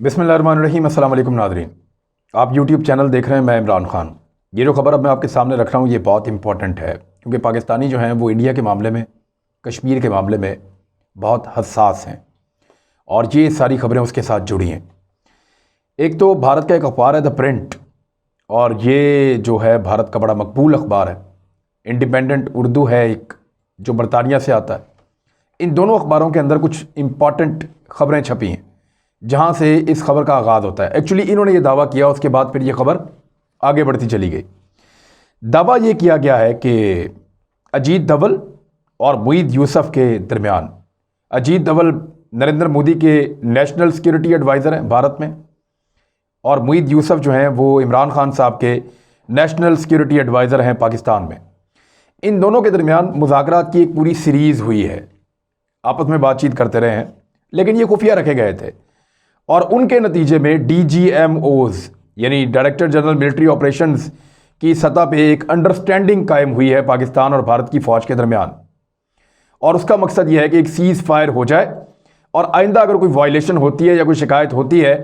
बिस्मिल्लाहिर्रहमानिर्रहीम। अस्सलाम वालेकुम नाज़रीन, आप यूट्यूब चैनल देख रहे हैं। मैं इमरान खान। ये जो ख़बर अब मैं आपके सामने रख रहा हूँ ये बहुत इंपॉर्टेंट है, क्योंकि पाकिस्तानी जो हैं वो इंडिया के मामले में, कश्मीर के मामले में बहुत हसास हैं और ये सारी ख़बरें उसके साथ जुड़ी हैं। एक तो भारत का एक अखबार है द प्रिंट, और ये जो है भारत का बड़ा मकबूल अखबार है। इंडिपेंडेंट उर्दू है एक, जो बरतानिया से आता है। इन दोनों अखबारों के अंदर कुछ इंपॉर्टेंट ख़बरें छपी हैं जहाँ से इस खबर का आगाज़ होता है। एक्चुअली इन्होंने ये दावा किया, उसके बाद फिर ये खबर आगे बढ़ती चली गई। दावा ये किया गया है कि अजीत डोवल और मुईद यूसुफ के दरमियान, अजीत डोवल नरेंद्र मोदी के नेशनल सिक्योरिटी एडवाइज़र हैं भारत में, और मुईद यूसुफ जो हैं वो इमरान खान साहब के नेशनल सिक्योरिटी एडवाइज़र हैं पाकिस्तान में। इन दोनों के दरमियान मुज़ाकरात की एक पूरी सीरीज़ हुई है, आपस में बातचीत करते रहे हैं, लेकिन ये खुफिया रखे गए थे। और उनके नतीजे में DGMOs यानी डायरेक्टर जनरल मिलिट्री ऑपरेशंस की सतह पे एक अंडरस्टैंडिंग कायम हुई है पाकिस्तान और भारत की फ़ौज के दरमियान। और उसका मकसद यह है कि एक सीज़ फायर हो जाए, और आइंदा अगर कोई वायलेशन होती है या कोई शिकायत होती है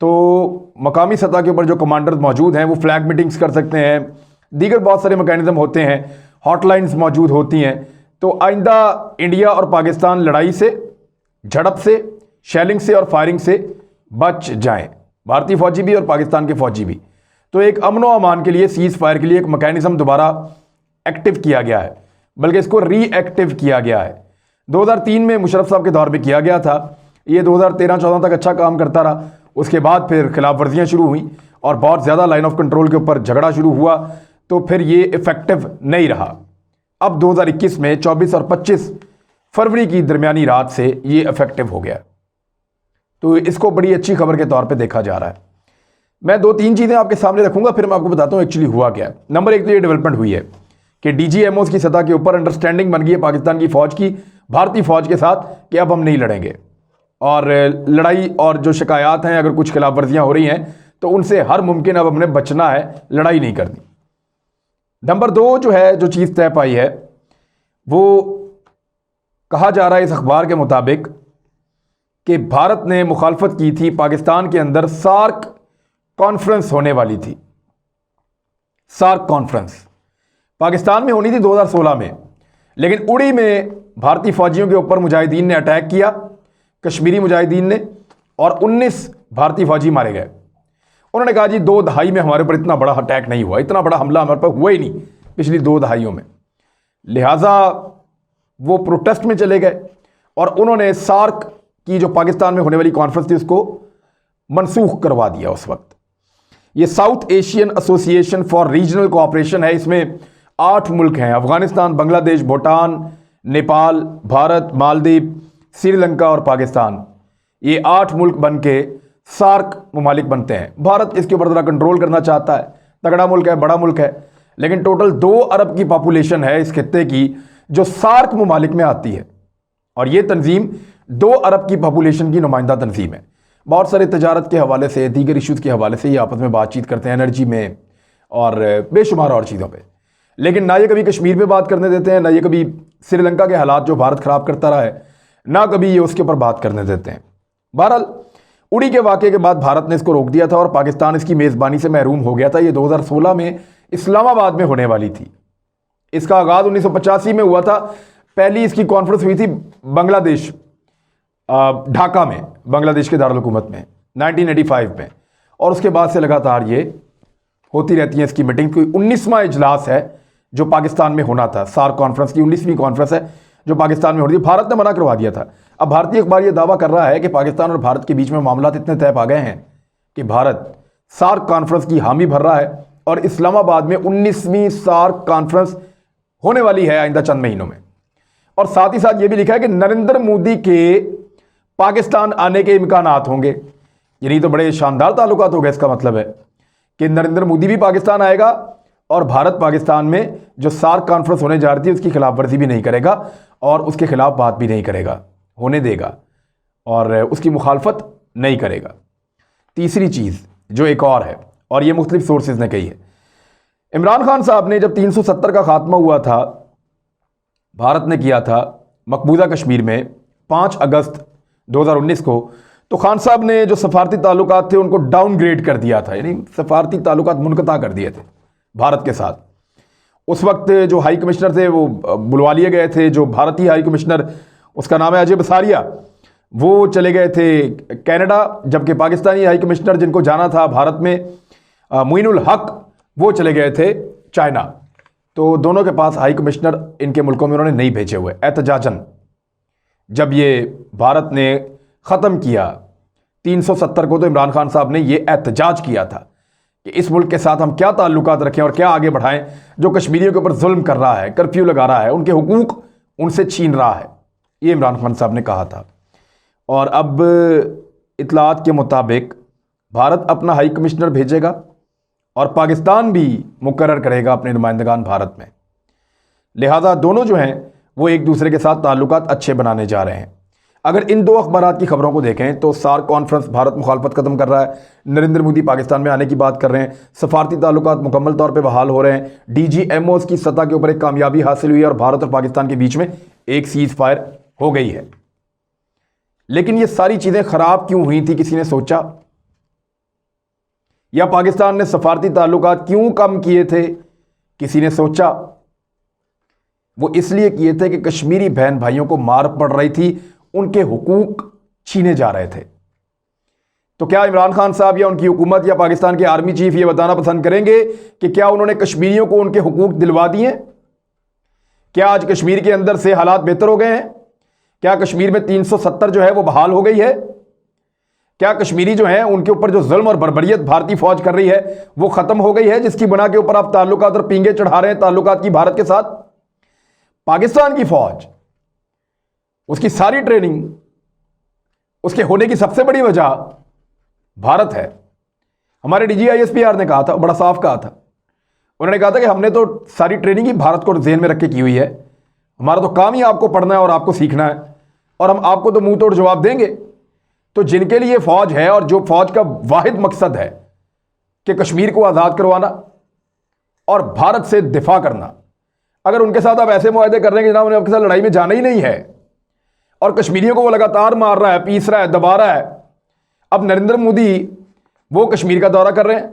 तो मकामी सतह के ऊपर जो कमांडर्स मौजूद हैं वो फ्लैग मीटिंग्स कर सकते हैं। दीगर बहुत सारे मैकेनिज्म होते हैं, हॉटलाइंस मौजूद होती हैं। तो आइंदा इंडिया और पाकिस्तान लड़ाई से, झड़प से, शेलिंग से और फायरिंग से बच जाएं, भारतीय फौजी भी और पाकिस्तान के फौजी भी। तो एक अमन व अमान के लिए, सीज़ फायर के लिए एक मैकेनिज्म दोबारा एक्टिव किया गया है, बल्कि इसको रीएक्टिव किया गया है। 2003 में मुशर्रफ साहब के दौर में किया गया था। ये 2013-14 तक अच्छा काम करता रहा। उसके बाद फिर खिलाफ वर्जियाँ शुरू हुई और बहुत ज़्यादा लाइन ऑफ कंट्रोल के ऊपर झगड़ा शुरू हुआ, तो फिर ये इफ़ेक्टिव नहीं रहा। अब 2021 में 24 और 25 फरवरी की दरमियानी रात से ये इफ़ेक्टिव हो गया। तो इसको बड़ी अच्छी खबर के तौर पे देखा जा रहा है। मैं 2-3 चीज़ें आपके सामने रखूंगा, फिर मैं आपको बताता हूँ एक्चुअली हुआ क्या है। नंबर 1 तो ये डेवलपमेंट हुई है कि DGMOs की सतह के ऊपर अंडरस्टैंडिंग बन गई है पाकिस्तान की फ़ौज की भारतीय फ़ौज के साथ कि अब हम नहीं लड़ेंगे, और लड़ाई और जो शिकायत हैं, अगर कुछ खिलाफ वर्जियाँ हो रही हैं तो उनसे हर मुमकिन अब हमने बचना है, लड़ाई नहीं करनी। नंबर 2 जो है, जो चीज़ तय पाई है, वो कहा जा रहा है इस अखबार के मुताबिक कि भारत ने मुखालफत की थी, पाकिस्तान के अंदर सार्क कॉन्फ्रेंस होने वाली थी। सार्क कॉन्फ्रेंस पाकिस्तान में होनी थी 2016 में, लेकिन उड़ी में भारतीय फौजियों के ऊपर मुजाहिदीन ने अटैक किया, कश्मीरी मुजाहिदीन ने, और 19 भारतीय फौजी मारे गए। उन्होंने कहा जी 2 दहाई में हमारे ऊपर इतना बड़ा अटैक नहीं हुआ, इतना बड़ा हमला हमारे पर हुआ ही नहीं पिछली 2 दहाइयों में। लिहाजा वो प्रोटेस्ट में चले गए और उन्होंने सार्क की जो पाकिस्तान में होने वाली कॉन्फ्रेंस थी उसको मनसूख करवा दिया उस वक्त। ये south Asian association for regional cooperation है। इसमें 8 मुल्क हैं, अफगानिस्तान, बांग्लादेश, भूटान, नेपाल, भारत, मालदीव, श्रीलंका और पाकिस्तान। ये 8 मुल्क बन के सार्क ममालिक बनते हैं। भारत इसके ऊपर ज़रा कंट्रोल करना चाहता है, तगड़ा मुल्क है, बड़ा मुल्क है, लेकिन टोटल 2 अरब की पॉपुलेशन है इस खित्ते की जो सार्क ममालिक में आती है, और ये तंजीम 2 अरब की पॉपुलेशन की नुमाइंदा तंजीम है। बहुत सारे तजारत के हवाले से, दीगर इशूज़ के हवाले से ये आपस में बातचीत करते हैं, एनर्जी में और बेशुमार और चीज़ों पे। लेकिन ना ये कभी कश्मीर पे बात करने देते हैं, ना ये कभी श्रीलंका के हालात जो भारत ख़राब करता रहा है, ना कभी ये उसके ऊपर बात करने देते हैं। बहरहाल उड़ी के वाक़े के बाद भारत ने इसको रोक दिया था और पाकिस्तान इसकी मेज़बानी से महरूम हो गया था। ये 2016 में इस्लामाबाद में होने वाली थी। इसका आगाज़ 1985 में हुआ था। पहली इसकी कॉन्फ्रेंस हुई थी बांग्लादेश, ढाका में, बांग्लादेश के दारुल हुकूमत में 1985 में, और उसके बाद से लगातार ये होती रहती हैं इसकी मीटिंग। कोई 19वां इजलास है जो पाकिस्तान में होना था। सार्क कॉन्फ्रेंस की 19वीं कॉन्फ्रेंस है जो पाकिस्तान में हो रही थी। भारत ने मना करवा दिया था। अब भारतीय अखबार ये दावा कर रहा है कि पाकिस्तान और भारत के बीच में मामला इतने तय पा गए हैं कि भारत सार्क कॉन्फ्रेंस की हामी भर रहा है, और इस्लामाबाद में 19वीं सार्क कॉन्फ्रेंस होने वाली है आइंदा चंद महीनों में। और साथ ही साथ ये भी लिखा है कि नरेंद्र मोदी के पाकिस्तान आने के इम्कानात होंगे। यानी तो बड़े शानदार ताल्लुकात हो गए। इसका मतलब है कि नरेंद्र मोदी भी पाकिस्तान आएगा और भारत पाकिस्तान में जो सार्क कॉन्फ्रेंस होने जा रही थी उसकी खिलाफवर्जी भी नहीं करेगा और उसके खिलाफ बात भी नहीं करेगा, होने देगा और उसकी मुखालफत नहीं करेगा। तीसरी चीज़ जो एक और है, और ये मुख्तलिफ सोर्सेज ने कही है, इमरान खान साहब ने जब 370 का खात्मा हुआ था, भारत ने किया था मकबूजा कश्मीर में 5 अगस्त 2019 को, तो खान साहब ने जो सफारती ताल्लुकात थे उनको डाउनग्रेड कर दिया था, यानी सफारती ताल्लुकात मुनक़ता कर दिए थे भारत के साथ। उस वक्त जो हाई कमिश्नर थे वो बुलवा लिए गए थे, जो भारतीय हाई कमिश्नर उसका नाम है अजय बसारिया, वो चले गए थे कनाडा, जबकि पाकिस्तानी हाई कमिश्नर जिनको जाना था भारत में मोइनुल हक, वो चले गए थे चाइना। तो दोनों के पास हाई कमिश्नर इनके मुल्कों में उन्होंने नहीं भेजे हुए एहतजाजन। जब ये भारत ने ख़त्म किया 370 को, तो इमरान खान साहब ने ये एहतजाज किया था कि इस मुल्क के साथ हम क्या ताल्लुकात रखें और क्या आगे बढ़ाएं जो कश्मीरियों के ऊपर जुल्म कर रहा है, कर्फ्यू लगा रहा है, उनके हुकूक उनसे छीन रहा है। ये इमरान खान साहब ने कहा था। और अब इतलात के मुताबिक भारत अपना हाई कमिश्नर भेजेगा और पाकिस्तान भी मुकर्रर करेगा अपने नुमाइंदगान भारत में। लिहाजा दोनों जो हैं वो एक दूसरे के साथ ताल्लुकात अच्छे बनाने जा रहे हैं। अगर इन दो अखबारात की खबरों को देखें तो सार्क कॉन्फ्रेंस भारत मुखालफत ख़त्म कर रहा है, नरेंद्र मोदी पाकिस्तान में आने की बात कर रहे हैं, सफारती ताल्लुकात मुकम्मल तौर पे बहाल हो रहे हैं, DGMOs की सतह के ऊपर एक कामयाबी हासिल हुई है और भारत और पाकिस्तान के बीच में एक सीज़ फायर हो गई है। लेकिन ये सारी चीज़ें ख़राब क्यों हुई थी, किसी ने सोचा? या पाकिस्तान ने सफारती ताल्लुकात क्यों कम किए थे, किसी ने सोचा? वो इसलिए किए थे कि कश्मीरी बहन भाइयों को मार पड़ रही थी, उनके हुकूक छीने जा रहे थे। तो क्या इमरान खान साहब या उनकी हुकूमत या पाकिस्तान के आर्मी चीफ ये बताना पसंद करेंगे कि क्या उन्होंने कश्मीरियों को उनके हुकूक दिलवा दिए? क्या आज कश्मीर के अंदर से हालात बेहतर हो गए हैं? क्या कश्मीर में 370 जो है वो बहाल हो गई है? क्या कश्मीरी जो है उनके ऊपर जो जुल्म और बर्बरियत भारतीय फौज कर रही है वो खत्म हो गई है, जिसकी बना के ऊपर आप ताल्लुकात और पींगे चढ़ा रहे हैं ताल्लुकात की भारत के साथ? पाकिस्तान की फौज, उसकी सारी ट्रेनिंग, उसके होने की सबसे बड़ी वजह भारत है। हमारे DGISPR ने कहा था, बड़ा साफ कहा था, उन्होंने कहा था कि हमने तो सारी ट्रेनिंग ही भारत को ज़हन में रख के की हुई है, हमारा तो काम ही आपको पढ़ना है और आपको सीखना है और हम आपको तो मुंह तोड़ जवाब देंगे। तो जिनके लिए फौज है और जो फौज का वाहिद मकसद है कि कश्मीर को आज़ाद करवाना और भारत से दिफा करना, अगर उनके साथ आप ऐसे मुआहदे कर रहे हैं कि जनाब उन्हें आपके साथ लड़ाई में जाना ही नहीं है और कश्मीरियों को वो लगातार मार रहा है, पीस रहा है, दबा रहा है। अब नरेंद्र मोदी वो कश्मीर का दौरा कर रहे हैं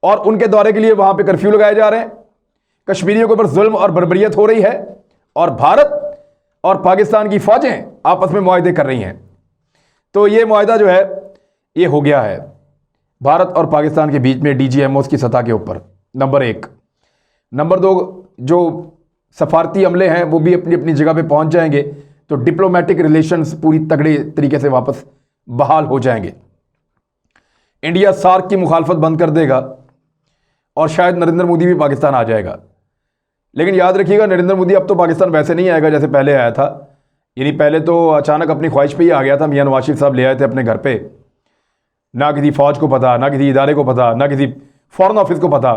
और उनके दौरे के लिए वहां पे कर्फ्यू लगाए जा रहे हैं, कश्मीरियों के ऊपर जुल्म और बर्बरियत हो रही है और भारत और पाकिस्तान की फौजें आपस में मुआहदे कर रही हैं। तो ये मुआहदा जो है ये हो गया है भारत और पाकिस्तान के बीच में DGMOs की सतह के ऊपर, नंबर 1। नंबर 2, जो सफारती अमले हैं वो भी अपनी अपनी जगह पे पहुंच जाएंगे, तो डिप्लोमेटिक रिलेशंस पूरी तगड़े तरीके से वापस बहाल हो जाएंगे। इंडिया सार्क की मुखालफत बंद कर देगा और शायद नरेंद्र मोदी भी पाकिस्तान आ जाएगा। लेकिन याद रखिएगा, नरेंद्र मोदी अब तो पाकिस्तान वैसे नहीं आएगा जैसे पहले आया था। यानी पहले तो अचानक अपनी ख्वाहिश पे ही आ गया था, मियां नवाज शरीफ साहब ले आए थे अपने घर पे, ना किसी फौज को पता, ना किसी इदारे को पता, ना किसी फॉरेन ऑफिस को पता,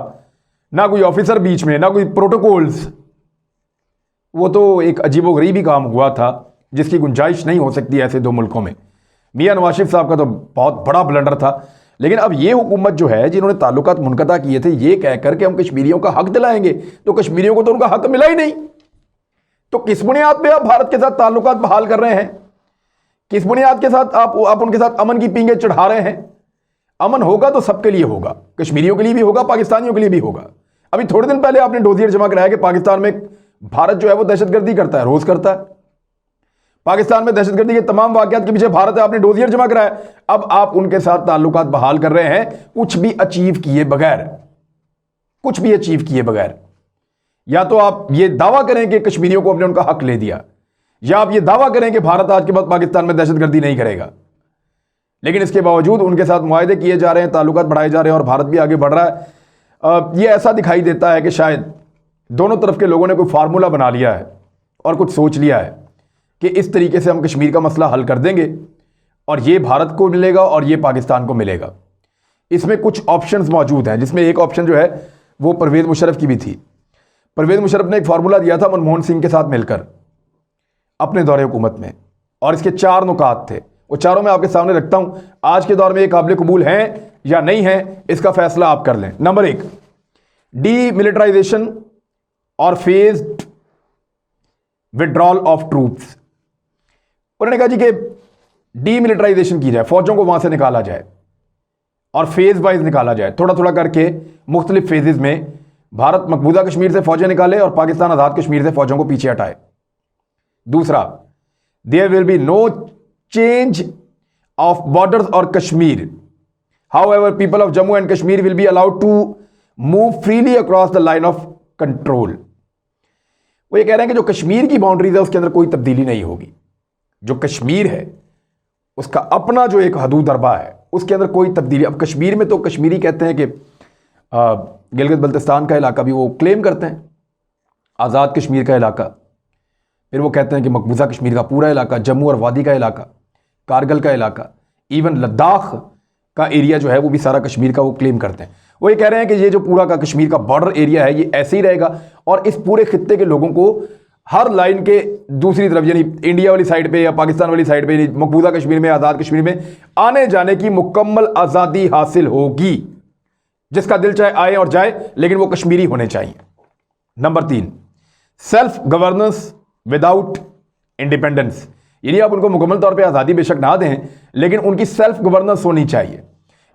ना कोई ऑफिसर बीच में, ना कोई प्रोटोकॉल्स। वो तो एक अजीबोगरीबी काम हुआ था जिसकी गुंजाइश नहीं हो सकती ऐसे दो मुल्कों में। मियां नवाज शरीफ साहब का तो बहुत बड़ा ब्लंडर था। लेकिन अब ये हुकूमत जो है जिन्होंने ताल्लुकात मुनक़ता किए थे ये कहकर के हम कश्मीरियों का हक दिलाएंगे, तो कश्मीरियों को तो उनका हक मिला ही नहीं। तो किस बुनियाद पे आप भारत के साथ ताल्लुकात बहाल कर रहे हैं? किस बुनियाद के साथ आप उनके साथ अमन की पींगे चढ़ा रहे हैं? अमन होगा तो सबके लिए होगा, कश्मीरियों के लिए भी होगा, पाकिस्तानियों के लिए भी होगा। अभी थोड़े दिन पहले आपने डोजियर जमा कराया कि पाकिस्तान में भारत जो है वो दहशतगर्दी करता है, रोज करता है। पाकिस्तान में दहशतगर्दी के तमाम वाकयात के पीछे भारत है, आपने डोजियर जमा कराया। अब आप उनके साथ ताल्लुकात बहाल कर रहे हैं कुछ भी अचीव किए बगैर, कुछ भी अचीव किए बगैर। या तो आप ये दावा करें कि कश्मीरियों को हमने उनका हक ले दिया, या आप ये दावा करें कि भारत आज के बाद पाकिस्तान में दहशतगर्दी नहीं करेगा। लेकिन इसके बावजूद उनके साथ मुआहदे किए जा रहे हैं, ताल्लुकात बढ़ाए जा रहे हैं और भारत भी आगे बढ़ रहा है। ये ऐसा दिखाई देता है कि शायद दोनों तरफ के लोगों ने कोई फार्मूला बना लिया है और कुछ सोच लिया है कि इस तरीके से हम कश्मीर का मसला हल कर देंगे और ये भारत को मिलेगा और ये पाकिस्तान को मिलेगा। इसमें कुछ ऑप्शंस मौजूद हैं, जिसमें एक ऑप्शन जो है वो परवेज़ मुशर्रफ की भी थी। परवेज़ मुशर्रफ ने एक फार्मूला दिया था मनमोहन सिंह के साथ मिलकर अपने दौरे हुकूमत में, और इसके 4 नुकात थे। वो चारों मैं आपके सामने रखता हूं। आज के दौर में ये काबिल कबूल हैं या नहीं है, इसका फैसला आप कर लें। नंबर 1, डीमिलिटराइजेशन और फेज्ड विड्रॉल ऑफ ट्रूप्स। उन्होंने कहा जी कि डीमिलिटराइजेशन की जाए, फौजों को वहां से निकाला जाए और फेज वाइज निकाला जाए, थोड़ा थोड़ा करके मुख्तलिफ फेजेस में भारत मकबूजा कश्मीर से फौजें निकाले और पाकिस्तान आज़ाद कश्मीर से फौजों को पीछे हटाए। दूसरा, there will be no change of borders और Kashmir, however people of Jammu and Kashmir will be allowed to move freely across the line of control. वो ये कह रहे हैं कि जो कश्मीर की बाउंड्रीज है उसके अंदर कोई तब्दीली नहीं होगी। जो कश्मीर है उसका अपना जो एक हदूद अरबा है उसके अंदर कोई तब्दीली। अब कश्मीर में तो कश्मीरी कहते हैं कि गिलगित बल्तिस्तान का इलाका भी वो क्लेम करते हैं आज़ाद कश्मीर का इलाका, फिर वो कहते हैं कि मकबूजा कश्मीर का पूरा इलाका, जम्मू और वादी का इलाका, कारगिल का इलाका, इवन लद्दाख का एरिया जो है वो भी सारा कश्मीर का वो क्लेम करते हैं। वो ये कह रहे हैं कि ये जो पूरा का कश्मीर का बॉर्डर एरिया है ये ऐसे ही रहेगा और इस पूरे खित्ते के लोगों को हर लाइन के दूसरी तरफ यानी इंडिया वाली साइड पे या पाकिस्तान वाली साइड पे मकबूजा कश्मीर में, आज़ाद कश्मीर में आने जाने की मुकम्मल आज़ादी हासिल होगी। जिसका दिल चाहे आए और जाए, लेकिन वो कश्मीरी होने चाहिए। Number 3, self governance without independence, यानी आप उनको मुकम्मल तौर पे आज़ादी बेशक ना दें लेकिन उनकी सेल्फ गवर्नेंस होनी चाहिए।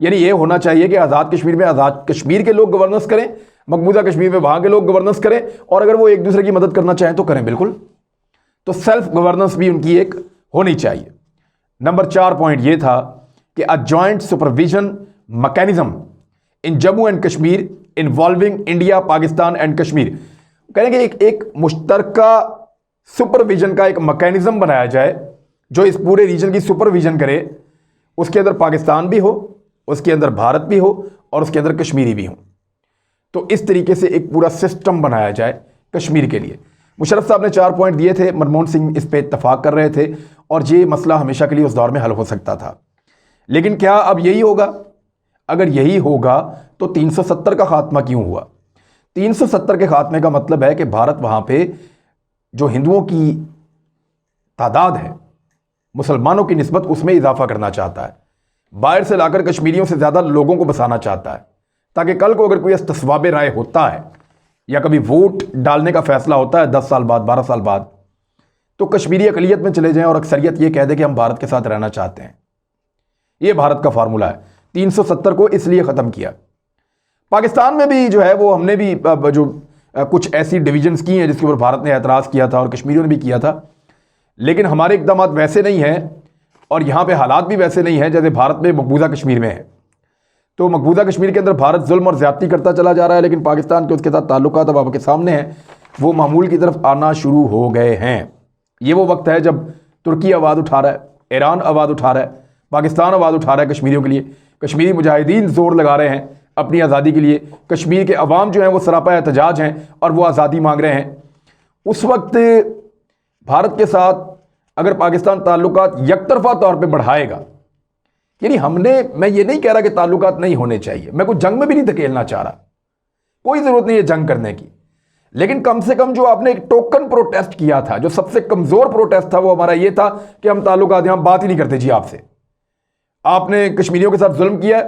यानी ये होना चाहिए कि आज़ाद कश्मीर में आज़ाद कश्मीर के लोग गवर्नेंस करें, मकबूजा कश्मीर में वहां के लोग गवर्नेंस करें और अगर वो एक दूसरे की मदद करना चाहें तो करें, बिल्कुल। तो सेल्फ गवर्नेंस भी उनकी एक होनी चाहिए। नंबर 4 पॉइंट ये था कि a joint supervision mechanism in Jammu and Kashmir involving India, Pakistan and Kashmir. कहेंगे एक मुश्तरका सुपरविजन का एक मैकेनिज्म बनाया जाए जो इस पूरे रीजन की सुपरविजन करे। उसके अंदर पाकिस्तान भी हो, उसके अंदर भारत भी हो और उसके अंदर कश्मीरी भी हो। तो इस तरीके से एक पूरा सिस्टम बनाया जाए कश्मीर के लिए। मुशर्रफ साहब ने 4 पॉइंट दिए थे, मनमोहन सिंह इस पे इत्तफाक कर रहे थे और ये मसला हमेशा के लिए उस दौर में हल हो सकता था। लेकिन क्या अब यही होगा? अगर यही होगा तो 370 का खात्मा क्यों हुआ? 370 के खात्मे का मतलब है कि भारत वहां पे जो हिंदुओं की तादाद है मुसलमानों की निस्बत उसमें इजाफा करना चाहता है, बाहर से लाकर कश्मीरियों से ज़्यादा लोगों को बसाना चाहता है, ताकि कल को अगर कोई इस्तिस्वाब राय होता है या कभी वोट डालने का फैसला होता है 10 साल बाद, 12 साल बाद, तो कश्मीरी अकलियत में चले जाएं और अक्सरियत ये कह दे कि हम भारत के साथ रहना चाहते हैं। ये भारत का फार्मूला है। 370 को इसलिए ख़त्म किया। पाकिस्तान में भी जो है वो हमने भी जो कुछ ऐसी डिविजन्स की हैं जिसके ऊपर भारत ने एतराज़ किया था और कश्मीरियों ने भी किया था, लेकिन हमारे इक़दाम वैसे नहीं हैं और यहाँ पे हालात भी वैसे नहीं हैं जैसे भारत में मकबूजा कश्मीर में है। तो मकबूजा कश्मीर के अंदर भारत जुल्म और ज़्यादती करता चला जा रहा है, लेकिन पाकिस्तान के उसके साथ ताल्लुकात अब आपके सामने हैं, वो मामूल की तरफ आना शुरू हो गए हैं। ये वो वक्त है जब तुर्की आवाज़ उठा रहा है, ईरान आवाज़ उठा रहा है, पाकिस्तान आवाज़ उठा रहा है कश्मीरियों के लिए, कश्मीरी मुजाहिदीन जोर लगा रहे हैं अपनी आज़ादी के लिए, कश्मीर के अवाम जो हैं वो सरापा एहतजाज हैं और वो आज़ादी मांग रहे हैं। उस वक्त भारत के साथ अगर पाकिस्तान ताल्लुकात यकतरफा तौर पे बढ़ाएगा, यानी मैं ये नहीं कह रहा कि ताल्लुकात नहीं होने चाहिए, मैं कोई जंग में भी नहीं धकेलना चाह रहा, कोई ज़रूरत नहीं है जंग करने की, लेकिन कम से कम जो आपने एक टोकन प्रोटेस्ट किया था, जो सबसे कमज़ोर प्रोटेस्ट था वो हमारा ये था कि हम ताल्लुकात यहाँ बात ही नहीं करते जी आपसे। आपने कश्मीरियों के साथ जुल्म किया,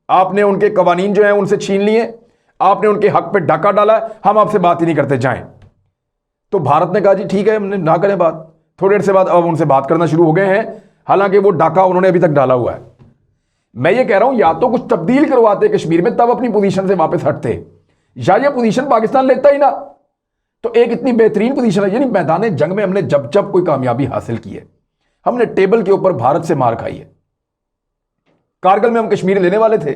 आपने उनके कवानीन जो हैं उनसे छीन लिए, आपने उनके हक पे डाका डाला, हम आपसे बात ही नहीं करते, जाएं। तो भारत ने कहा जी ठीक है, हमने ना करें बात। थोड़ी देर से बाद अब उनसे बात करना शुरू हो गए हैं, हालांकि वो डाका उन्होंने अभी तक डाला हुआ है। मैं ये कह रहा हूं या तो कुछ तब्दील करवाते कश्मीर में, तब अपनी पोजीशन से वापस हटते, या ये पोजीशन पाकिस्तान लेता ही ना। तो एक इतनी बेहतरीन पोजीशन है, यानी मैदान जंग में हमने जब जब कोई कामयाबी हासिल की है, हमने टेबल के ऊपर भारत से मार खाई है। कारगिल में हम कश्मीर लेने वाले थे,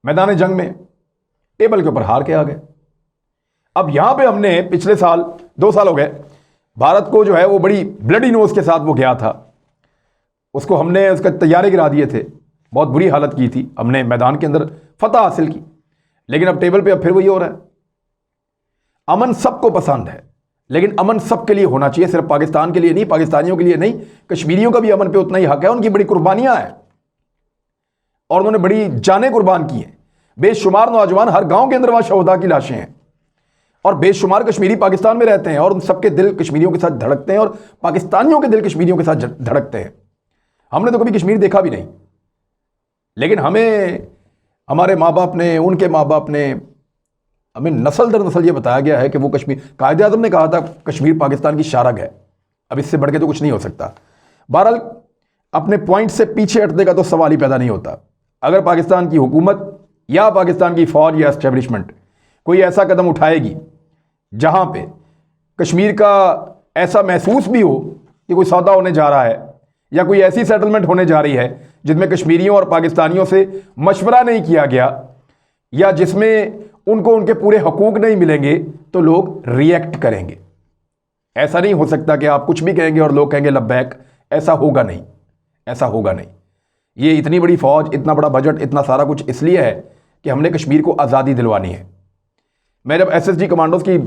मैदान जंग में टेबल के ऊपर हार के आ गए। अब यहां पे हमने पिछले साल 2 साल हो गए, भारत को जो है वो बड़ी ब्लडी नोज के साथ वो गया था, उसको हमने उसका तैयारे गिरा दिए थे, बहुत बुरी हालत की थी, हमने मैदान के अंदर फतह हासिल की, लेकिन अब टेबल पे अब फिर वही हो रहा है। अमन सबको पसंद है, लेकिन अमन सबके लिए होना चाहिए, सिर्फ पाकिस्तान के लिए नहीं, पाकिस्तानियों के लिए नहीं, कश्मीरियों का भी अमन पे उतना ही हक है। उनकी बड़ी कुर्बानियां हैं और उन्होंने बड़ी जानें कुर्बान की हैं। बेशुमार नौजवान हर गांव के अंदर वहां शहदा की लाशें हैं और बेशुमार कश्मीरी पाकिस्तान में रहते हैं और उन सबके दिल कश्मीरियों के साथ धड़कते हैं और पाकिस्तानियों के दिल कश्मीरियों के साथ धड़कते हैं। हमने तो कभी कश्मीर देखा भी नहीं, लेकिन हमें हमारे माँ बाप ने, उनके माँ बाप ने, हमें नस्ल दर नस्ल ये बताया गया है कि वो कश्मीर, कायदे आज़म ने कहा था कश्मीर पाकिस्तान की शारग है, अब इससे बढ़ के तो कुछ नहीं हो सकता। बहरहाल अपने पॉइंट से पीछे हटने का तो सवाल ही पैदा नहीं होता। अगर पाकिस्तान की हुकूमत या पाकिस्तान की फ़ौज या एस्टेब्लिशमेंट कोई ऐसा कदम उठाएगी जहां पे कश्मीर का ऐसा महसूस भी हो कि कोई सौदा होने जा रहा है या कोई ऐसी सेटलमेंट होने जा रही है जिसमें कश्मीरियों और पाकिस्तानियों से मशवरा नहीं किया गया या जिसमें उनको उनके पूरे हकूक नहीं मिलेंगे, तो लोग रिएक्ट करेंगे। ऐसा नहीं हो सकता कि आप कुछ भी कहेंगे और लोग कहेंगे लब्बैक। ऐसा होगा नहीं, ऐसा होगा नहीं। ये इतनी बड़ी फौज, इतना बड़ा बजट, इतना सारा कुछ इसलिए है कि हमने कश्मीर को आज़ादी दिलवानी है। मैं जब एसएसजी कमांडोज की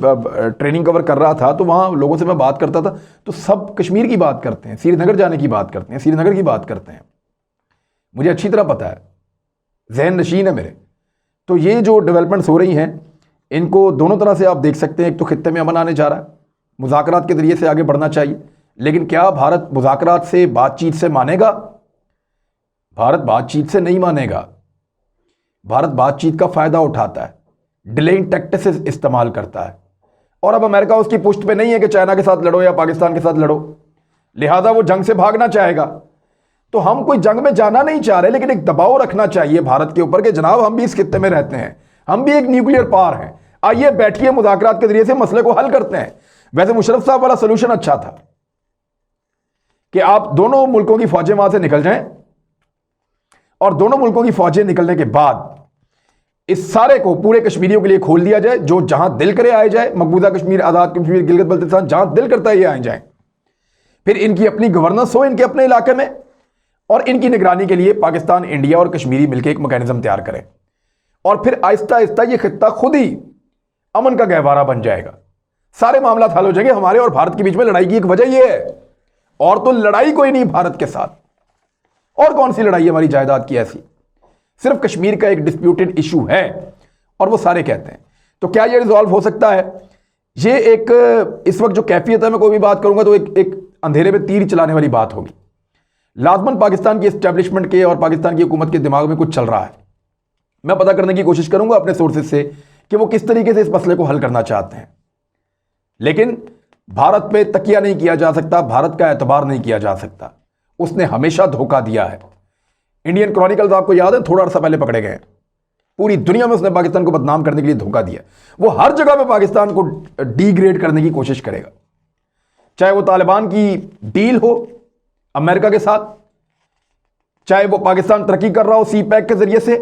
ट्रेनिंग कवर कर रहा था तो वहाँ लोगों से मैं बात करता था तो सब कश्मीर की बात करते हैं, श्रीनगर जाने की बात करते हैं, श्रीनगर की बात करते हैं। मुझे अच्छी तरह पता है, जहन नशीन है मेरे। तो ये जो डेवलपमेंट्स हो रही हैं इनको दोनों तरह से आप देख सकते हैं। एक तो खित्ते में अमन आने जा रहा है, मुज़ाकरात के ज़रिए से आगे बढ़ना चाहिए, लेकिन क्या भारत मुज़ाकरात से, बातचीत से मानेगा? भारत बातचीत से नहीं मानेगा। भारत बातचीत का फ़ायदा उठाता है, डिलेइंग टैक्टिक्स इस्तेमाल करता है। और अब अमेरिका उसकी पुष्ट पे नहीं है कि चाइना के साथ लड़ो या पाकिस्तान के साथ लड़ो, लिहाजा वो जंग से भागना चाहेगा। तो हम कोई जंग में जाना नहीं चाह रहे, लेकिन एक दबाव रखना चाहिए भारत के ऊपर कि जनाब हम भी इस खित्ते में रहते हैं, हम भी एक न्यूक्लियर पावर हैं, आइए बैठिए मुज़ाकरात के जरिए से मसले को हल करते हैं। वैसे मुशर्रफ साहब वाला सोल्यूशन अच्छा था कि आप दोनों मुल्कों की फौजें वहां से निकल जाएं और दोनों मुल्कों की फौजें निकलने के बाद इस सारे को पूरे कश्मीरियों के लिए खोल दिया जाए, जो जहां दिल करे आए जाए, मकबूजा कश्मीर, आज़ाद कश्मीर, गिलगित बल्तिस्तान, जहां दिल करता है ये आए जाएं। फिर इनकी अपनी गवर्नेंस हो इनके अपने इलाके में, और इनकी निगरानी के लिए पाकिस्तान, इंडिया और कश्मीरी मिलकर एक मैकेनिज्म तैयार करें, और फिर आहिस्ता आहिस्ता ये खित्ता खुद ही अमन का गहवारा बन जाएगा। सारे मामला हल हो जाएंगे। हमारे और भारत के बीच में लड़ाई की एक वजह यह है, और तो लड़ाई कोई नहीं भारत के साथ। और कौन सी लड़ाई है हमारी जायदाद की ऐसी? सिर्फ कश्मीर का एक डिस्प्यूटेड इशू है और वो सारे कहते हैं। तो क्या ये रिजॉल्व हो सकता है? ये एक इस वक्त जो कैफियत है, मैं कोई भी बात करूंगा तो एक अंधेरे में तीर चलाने वाली बात होगी। लाजमन पाकिस्तान की एस्टेब्लिशमेंट के और पाकिस्तान की हुकूमत के दिमाग में कुछ चल रहा है। मैं पता करने की कोशिश करूंगा अपने सोर्सेज से कि वो किस तरीके से इस मसले को हल करना चाहते हैं। लेकिन भारत पे तकिया नहीं किया जा सकता, भारत का एतबार नहीं किया जा सकता। उसने हमेशा धोखा दिया है। इंडियन क्रॉनिकल्स आपको याद है, थोड़ा अर्सा पहले पकड़े गए। पूरी दुनिया में उसने पाकिस्तान को बदनाम करने के लिए धोखा दिया। वो हर जगह पे पाकिस्तान को डिग्रेड करने की कोशिश करेगा, चाहे वो तालिबान की डील हो अमेरिका के साथ, चाहे वो पाकिस्तान तरक्की कर रहा हो सी पैक के जरिए से,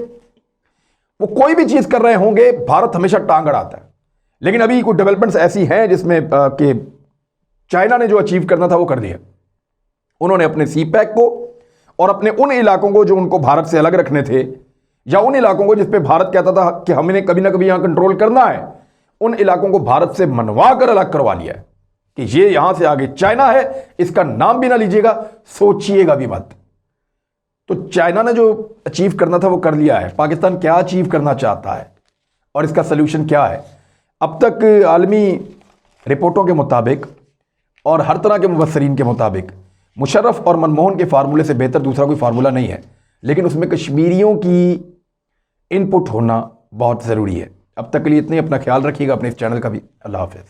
वो कोई भी चीज कर रहे होंगे, भारत हमेशा टांग अड़ाता है। लेकिन अभी कुछ डेवलपमेंट्स ऐसी हैं जिसमें कि चाइना ने जो अचीव करना था वो कर दिया। उन्होंने अपने सी पैक को और अपने उन इलाकों को जो उनको भारत से अलग रखने थे, या उन इलाकों को जिस पे भारत कहता था कि हमने कभी ना कभी यहां कंट्रोल करना है, उन इलाकों को भारत से मनवा कर अलग करवा लिया है कि ये यहां से आगे चाइना है, इसका नाम भी ना लीजिएगा, सोचिएगा भी मत। तो चाइना ने जो अचीव करना था वो कर लिया है। पाकिस्तान क्या अचीव करना चाहता है और इसका सल्यूशन क्या है? अब तक आलमी रिपोर्टों के मुताबिक और हर तरह के मुबस्सरीन के मुताबिक मुशर्रफ और मनमोहन के फार्मूले से बेहतर दूसरा कोई फार्मूला नहीं है, लेकिन उसमें कश्मीरियों की इनपुट होना बहुत ज़रूरी है। अब तक के लिए इतने, अपना ख्याल रखिएगा, अपने इस चैनल का भी। अल्लाह हाफ़िज़।